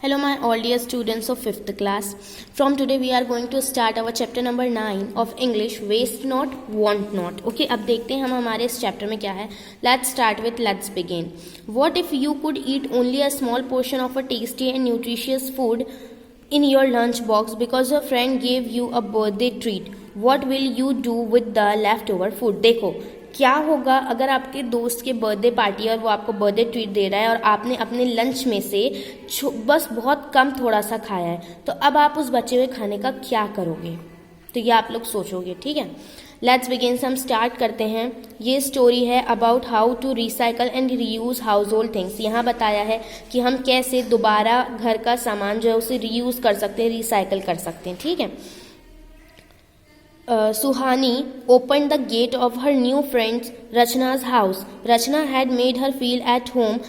Hello my all dear students of 5th class. From today we are going to start our chapter number 9 of English, waste not want not. Okay, अब देखते हैं हम हमारे इस chapter में क्या है. Let's start with let's begin. What if you could eat only a small portion of a tasty and nutritious food in your lunch box because a friend gave you a birthday treat? What will you do with the leftover food? देखो क्या होगा अगर आपके दोस्त के birthday party है और वो आपको बर्थडे ट्रीट दे रहा है और आपने अपने लंच में से बस बहुत कम थोड़ा सा खाया है, तो अब आप उस बचे हुए खाने का क्या करोगे? तो ये आप लोग सोचोगे. ठीक है, लेट्स बिगिन. हम स्टार्ट करते हैं. ये स्टोरी है about how to recycle and reuse household things. यहाँ बताया है कि हम कैसे दोबारा घर का सामान जो है उसे रीयूज कर सकते हैं, रिसाइकल कर सकते हैं. ठीक है. Suhani opened the gate of her new friend Rachna's house. Rachna had made her feel at home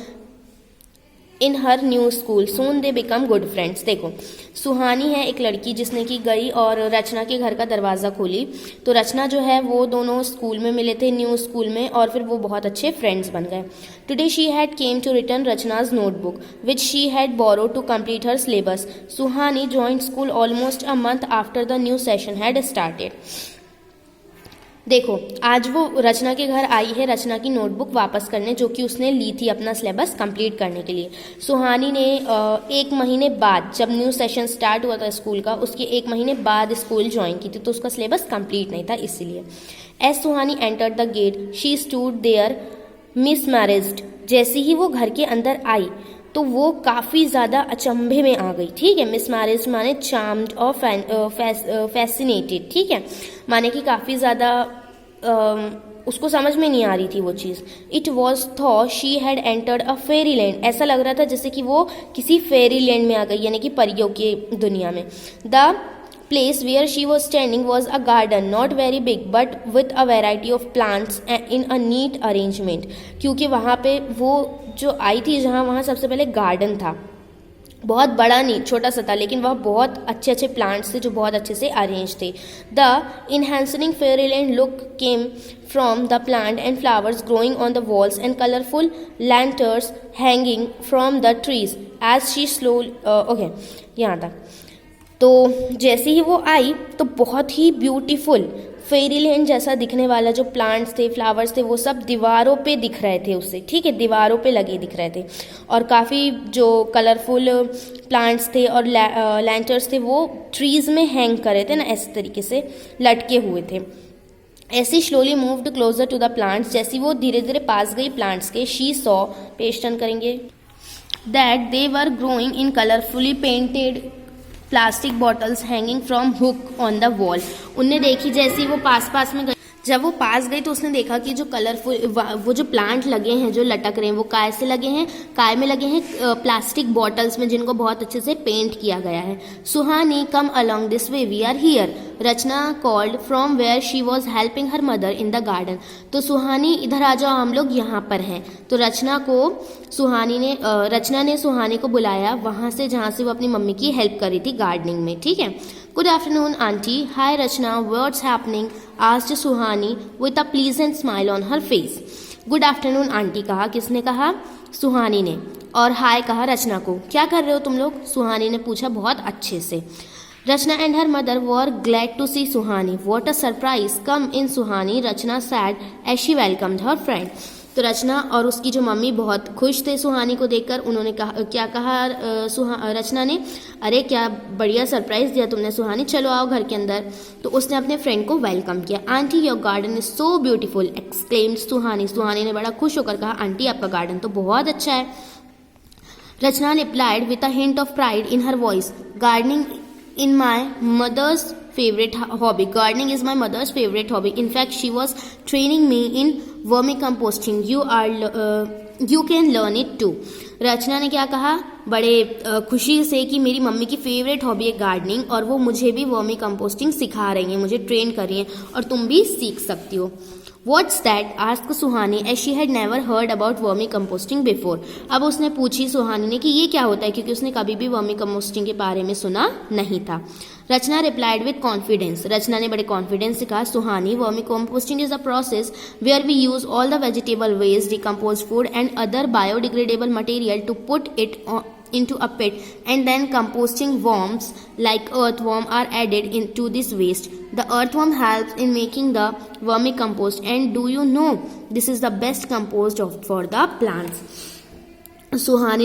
in her new school. Soon they become good friends. देखो सुहानी है एक लड़की जिसने की गई और रचना के घर का दरवाज़ा खोली. तो रचना जो है वो दोनों स्कूल में मिले थे, न्यू स्कूल में, और फिर वो बहुत अच्छे फ्रेंड्स बन गए. Today she had came to return Rachna's notebook which she had borrowed to complete her syllabus. Suhani joined school almost a month after the new session had started. देखो आज वो रचना के घर आई है रचना की नोटबुक वापस करने जो कि उसने ली थी अपना सिलेबस कंप्लीट करने के लिए. सुहानी ने एक महीने बाद, जब न्यू सेशन स्टार्ट हुआ था स्कूल का, उसके एक महीने बाद स्कूल ज्वाइन की थी, तो उसका सिलेबस कंप्लीट नहीं था इसीलिए. As Suhani entered the gate she stood there mesmerised. जैसे ही वो घर के अंदर आई तो वो काफ़ी ज़्यादा अचंभे में आ गई. ठीक है, मिसमैरिज माने चार्म्ड और फैसिनेटेड. ठीक है, माने कि काफ़ी ज़्यादा उसको समझ में नहीं आ रही थी वो चीज़. It was though she had entered a fairy land. ऐसा लग रहा था जैसे कि वो किसी फेरी लैंड में आ गई, यानी कि परियों की दुनिया में. The place where she was standing was a garden, not very big but with a variety of plants in a neat arrangement. क्योंकि वहाँ पे वो जो आई थी जहाँ, वहाँ सबसे पहले गार्डन था. बहुत बड़ा नहीं, छोटा सा था, लेकिन वह बहुत अच्छे अच्छे प्लांट्स थे जो बहुत अच्छे से अरेंज थे. The enhancing fairyland look came from the plant and flowers growing on the walls and colourful lanterns hanging from the trees as she slow. Okay, यहाँ तक. तो जैसे ही वो आई तो बहुत ही ब्यूटीफुल फेरीलैंड जैसा दिखने वाला जो प्लांट्स थे, फ्लावर्स थे, वो सब दीवारों पे दिख रहे थे उससे. ठीक है, दीवारों पे लगे दिख रहे थे, और काफ़ी जो कलरफुल प्लांट्स थे और लैंटर्स थे वो ट्रीज़ में हैंग करे थे ना, ऐसे तरीके से लटके हुए थे. ऐसी slowly moved closer to the plants. जैसी वो धीरे धीरे पास गई प्लांट्स के, शी सॉ, पेश टर्न करेंगे, that they were growing in colourfully painted plastic bottles hanging from hook on the wall. उनने देखी जैसे वो पास में गई, जब वो पास गई तो उसने देखा कि जो कलरफुल वो जो प्लांट लगे हैं जो लटक रहे हैं वो काय से लगे हैं, काय में लगे हैं प्लास्टिक बॉटल्स में जिनको बहुत अच्छे से पेंट किया गया है. Suhani come along this way, we are here, Rachna called from where she was helping her mother in the garden. तो सुहानी इधर आ जाओ, हम लोग यहाँ पर हैं. तो रचना ने सुहानी को बुलाया वहाँ से जहाँ से वो अपनी मम्मी की हेल्प कर रही थी गार्डनिंग में. ठीक है. Good afternoon aunty. Hi Rachna, what's happening, asked Suhani with a pleasant smile on her face. Good afternoon aunty कहा. किसने कहा? सुहानी ने. और हाय कहा रचना को. क्या कर रहे हो तुम लोग? सुहानी ने पूछा बहुत अच्छे से. Rachna and her mother were glad to see Suhani. What a surprise come in Suhani, Rachna said as she welcomed her friend. तो रचना और उसकी जो मम्मी बहुत खुश थे सुहानी को देखकर. उन्होंने कहा, क्या कहा रचना ने? अरे क्या बढ़िया सरप्राइज दिया तुमने सुहानी, चलो आओ घर के अंदर. तो उसने अपने फ्रेंड को वेलकम किया. Aunty your garden is so beautiful exclaimed Suhani. Suhani ने बड़ा खुश होकर कहा, आंटी आपका गार्डन तो बहुत अच्छा है. Rachna replied with a hint of pride in her voice, gardening in my mother's favorite hobby. Gardening is my mother's favorite hobby. In fact, she was training me in vermicomposting. You can learn it too. रचना ने क्या कहा बड़े खुशी से कि मेरी mummy की favourite hobby है गार्डनिंग और वो मुझे भी वर्मी कंपोस्टिंग सिखा रही हैं, मुझे ट्रेन कर रही हैं और तुम भी सीख सकती हो. What's that? asked Suhani as she had never heard about vermi composting before. अब उसने पूछी सुहानी ने कि ये क्या होता है, क्योंकि उसने कभी भी वर्मी कंपोस्टिंग के बारे में सुना नहीं था. Rachna replied with confidence. Rachna ने बड़े कॉन्फिडेंस से कहा, Suhani vermicomposting is a process where we use all the vegetable waste, decompose food and other biodegradable material to put it into a pit, and then composting worms like earthworm are added into this waste. The earthworm helps in making the vermicompost, and do you know this is the best compost for the plants. रचना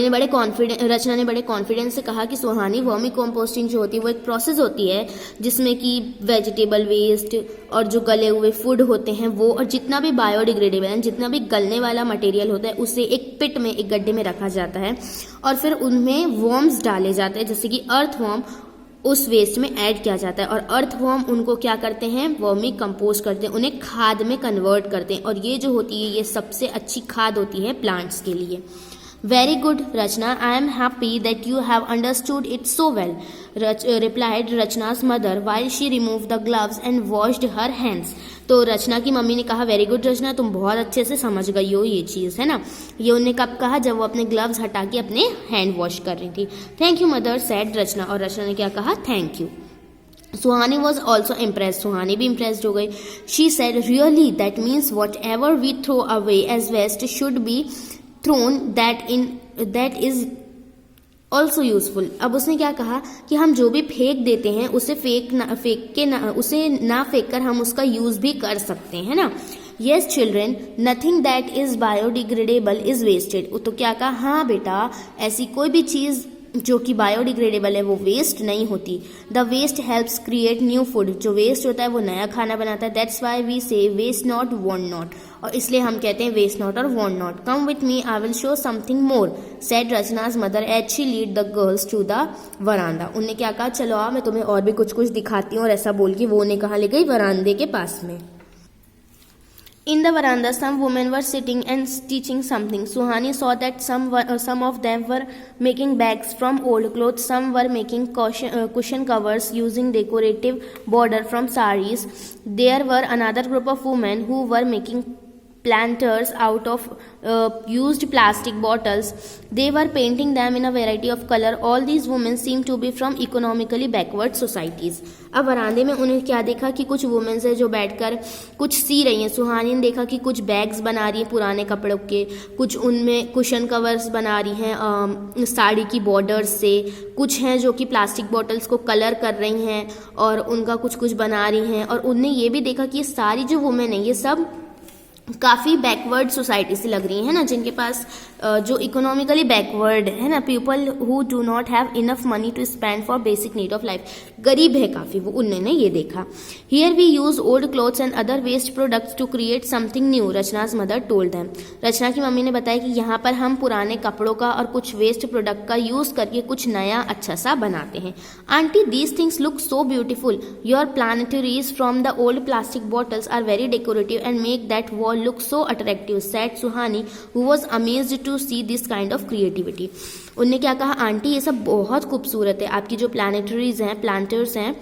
ने बड़े confidence से कहा कि सुहानी, vermi composting जो होती है वो एक प्रोसेस होती है जिसमें कि वेजिटेबल वेस्ट और जो गले हुए फूड होते हैं वो, और जितना भी बायोडिग्रेडेबल है, जितना भी गलने वाला मटेरियल होता है उसे एक पिट में, एक गड्ढे में रखा जाता है और फिर उनमें वर्म्स डाले जाते हैं, जैसे कि अर्थवर्म उस वेस्ट में ऐड किया जाता है। और अर्थवर्म उनको क्या करते हैं, वर्मी कंपोस्ट करते हैं, उन्हें खाद में कन्वर्ट करते हैं, और ये जो होती है ये सबसे अच्छी खाद होती है प्लांट्स के लिए। Very good, Rachna. I am happy that you have understood it so well, replied Rachna's mother while she removed the gloves and washed her hands. तो रचना की मम्मी ने कहा, वेरी गुड रचना, तुम बहुत अच्छे से समझ गई हो ये चीज़, है ना। ये उन्हें कब कहा, जब वो अपने ग्लव्स हटा के अपने हैंड वॉश कर रही थी। Thank you mother, said Rachna, और रचना ने क्या कहा, thank you. Suhani was also impress, Suhani भी इम्प्रेस्ड हो गई। She said, really that means whatever we throw away as waste should be thrown, that is also useful. अब उसने क्या कहा कि हम जो भी फेंक देते हैं उसे उसे ना फेंक कर हम उसका यूज भी कर सकते हैं ना। Yes children, nothing that is biodegradable is wasted. तो क्या कहा, हाँ बेटा, ऐसी कोई भी चीज जो कि बायोडिग्रेडेबल है वो वेस्ट नहीं होती। The waste helps create new food, जो वेस्ट होता है वो नया खाना बनाता है। That's why we say waste not want not, और इसलिए हम कहते हैं वेस्ट नॉट और want not. Come with me, I will show something more, said Rachna's mother as she lead the girls to the veranda. उन्होंने क्या कहा, चलो आओ मैं तुम्हें और भी कुछ कुछ दिखाती हूँ, और ऐसा बोल के वो उन्हें कहाँ ले गई, वरांडे के पास में। In the veranda, some women were sitting and stitching something. Suhani saw that some of them were making bags from old clothes. Some were making cushion covers using decorative border from saris. There were another group of women who were making planters out of used plastic bottles. They were painting them in a variety of color. All these women seem to be from economically backward societies. अब वरांदे में उन्हें क्या देखा कि कुछ women's है जो बैठकर कुछ सी रही हैं। सुहानी ने देखा कि कुछ बैग्स बना रही हैं पुराने कपड़ों के, कुछ उनमें कुशन कवर्स बना रही हैं साड़ी की बॉर्डर्स से, कुछ हैं जो कि प्लास्टिक बॉटल्स को कलर कर रही हैं और उनका कुछ कुछ बना रही हैं। और उनने ये भी देखा कि ये सारी जो वुमेन है ये सब काफ़ी बैकवर्ड सोसाइटी से लग रही है ना, जिनके पास जो इकोनॉमिकली बैकवर्ड है ना, people who do not have enough money to spend for basic need of life, गरीब है काफ़ी वो, उन्होंने ये देखा। Here we use old clothes and other waste products to create something new, Rachna's mother told them. Rachna की मम्मी ने बताया कि यहाँ पर हम पुराने कपड़ों का और कुछ वेस्ट प्रोडक्ट का यूज करके कुछ नया अच्छा सा बनाते हैं। Aunty, these things look so beautiful, your planters from the old plastic bottles are very decorative and make that wall look so attractive, said Suhani, who was amazed to see this kind of creativity. उन्होंने क्या कहा, aunty ये सब बहुत खूबसूरत है, आपकी जो प्लानेटरीज हैं, प्लांटर्स हैं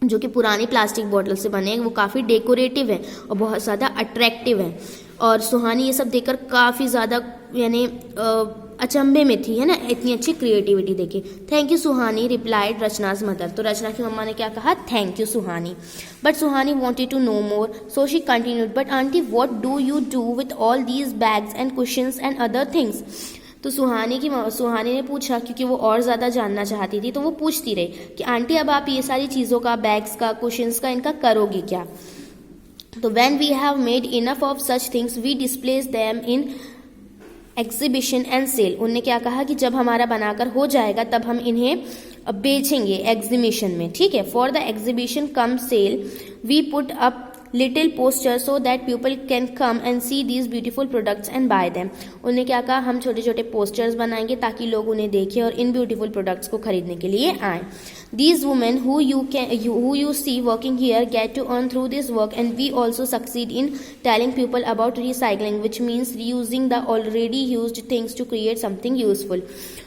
जो कि पुरानी प्लास्टिक बॉटल से बने हैं, वो काफ़ी डेकोरेटिव है और बहुत ज़्यादा अट्रैक्टिव है। और सुहानी ये सब देखकर काफ़ी ज़्यादा यानी अचंभे में थी, है ना, इतनी अच्छी क्रिएटिविटी देखी। Thank you Suhani, replied Rachna's mother. तो रचना की मम्मा ने क्या कहा, thank you Suhani. But Suhani wanted to know more, so she continued, but aunty what do you do with all these bags and cushions and other things. तो सुहानी ने पूछा, क्योंकि वो और ज़्यादा जानना चाहती थी, तो वो पूछती रही कि आंटी अब आप ये सारी चीज़ों का, बैग्स का, कुशन्स का, इनका करोगी क्या। तो when we have made enough of such things we displace them in exhibition and sale. उन्होंने क्या कहा कि जब हमारा बनाकर हो जाएगा तब हम इन्हें बेचेंगे एग्जीबिशन में, ठीक है। For the exhibition cum sale we put up little poster so that people can come and see these beautiful products and buy them. उन्होंने क्या कहा, हम छोटे छोटे पोस्टर्स बनाएंगे ताकि लोग उन्हें देखें और इन ब्यूटीफुल प्रोडक्ट्स को खरीदने के लिए आएँ। These women who you see working here get to earn through this work, and we also succeed in telling people about recycling, which means reusing the already used things to create something useful.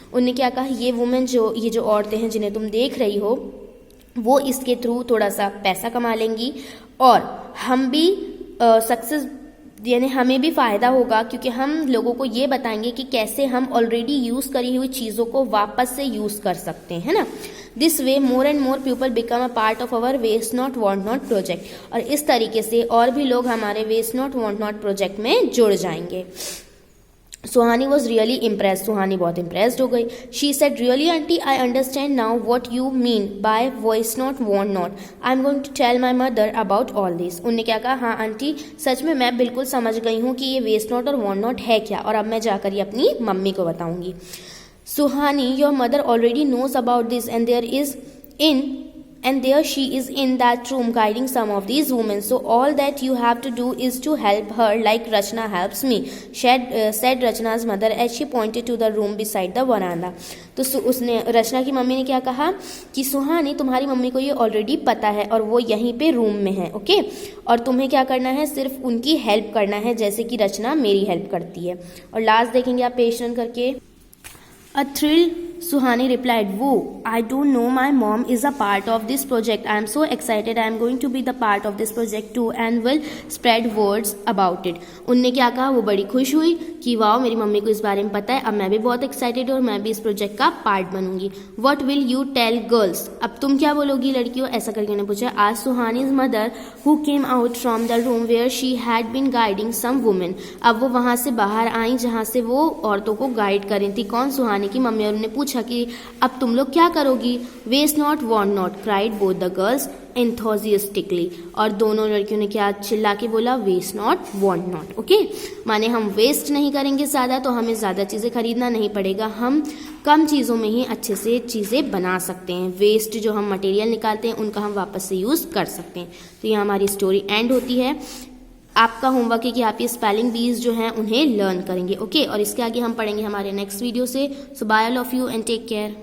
उन्होंने क्या कहा, ये women ये जो औरतें हैं जिन्हें तुम देख रही हो, वो इसके थ्रू थोड़ा सा पैसा कमा लेंगी और हम भी सक्सेस यानी हमें भी फ़ायदा होगा, क्योंकि हम लोगों को ये बताएंगे कि कैसे हम ऑलरेडी यूज़ करी हुई चीज़ों को वापस से यूज़ कर सकते हैं, है ना। This way more and more people become a part of our waste not want not project. और इस तरीके से और भी लोग हमारे waste not want not project में जुड़ जाएंगे। Suhani was really impress, Suhani बहुत इम्प्रेस्ड हो गई. She said really aunty I understand now what you mean by voice note want not. I am going to tell my mother about all this. उनने क्या कहा, हाँ आंटी सच में मैं बिल्कुल समझ गई हूँ कि ये वेस्ट नोट और वॉन्ट नॉट है क्या, और अब मैं जाकर ये अपनी मम्मी को बताऊंगी. Suhani your mother already knows about this and there she is in that room guiding some of these women, so all that you have to do is to help her like Rachna helps me, said Rachna's mother as she pointed to the room beside the veranda. तो उसने, रचना की मम्मी ने क्या कहा कि सुहानी तुम्हारी mummy को ये ऑलरेडी पता है और वो यहीं पे रूम में है, ओके, और तुम्हें क्या करना है, सिर्फ उनकी हेल्प करना है जैसे कि रचना मेरी हेल्प करती है. और लास्ट देखेंगे आप पेज टर्न करके. A thrilled Suhani replied, "Whoa, I don't know my mom is a part of this project. I am so excited. I am going to be the part of this project too and will spread words about it." उनने क्या कहा, वो बड़ी खुश हुई कि wow मेरी mummy को इस बारे में पता है, अब मैं भी बहुत एक्साइटेड और मैं भी इस प्रोजेक्ट का part बनूंगी. What will you tell girls? अब तुम क्या बोलोगी लड़कियों, ऐसा करके उन्हें पूछा. Asked Suhani's mother who came out from the room where she had been guiding some women. अब वो वहां से बाहर आई जहां से वो औरतों को गाइड कर रही थी. कौन, सुहानी की मम्मी. और उन्हें पूछा कि अब तुम लोग क्या करोगी. Waste not want not cried both the girls enthusiastically. और दोनों लड़कियों ने क्या चिल्ला के बोला, waste not want not. Okay, माने हम वेस्ट नहीं करेंगे ज़्यादा तो हमें ज़्यादा चीज़ें खरीदना नहीं पड़ेगा, हम कम चीज़ों में ही अच्छे से चीज़ें बना सकते हैं. वेस्ट जो हम मटेरियल निकालते हैं उनका हम वापस से यूज़ कर सकते हैं. तो यहाँ हमारी स्टोरी एंड होती है. आपका होमवर्क है कि आप ये स्पेलिंग बीज जो हैं उन्हें लर्न करेंगे, ओके, और इसके आगे हम पढ़ेंगे हमारे नेक्स्ट वीडियो से. So bye all of you and take care.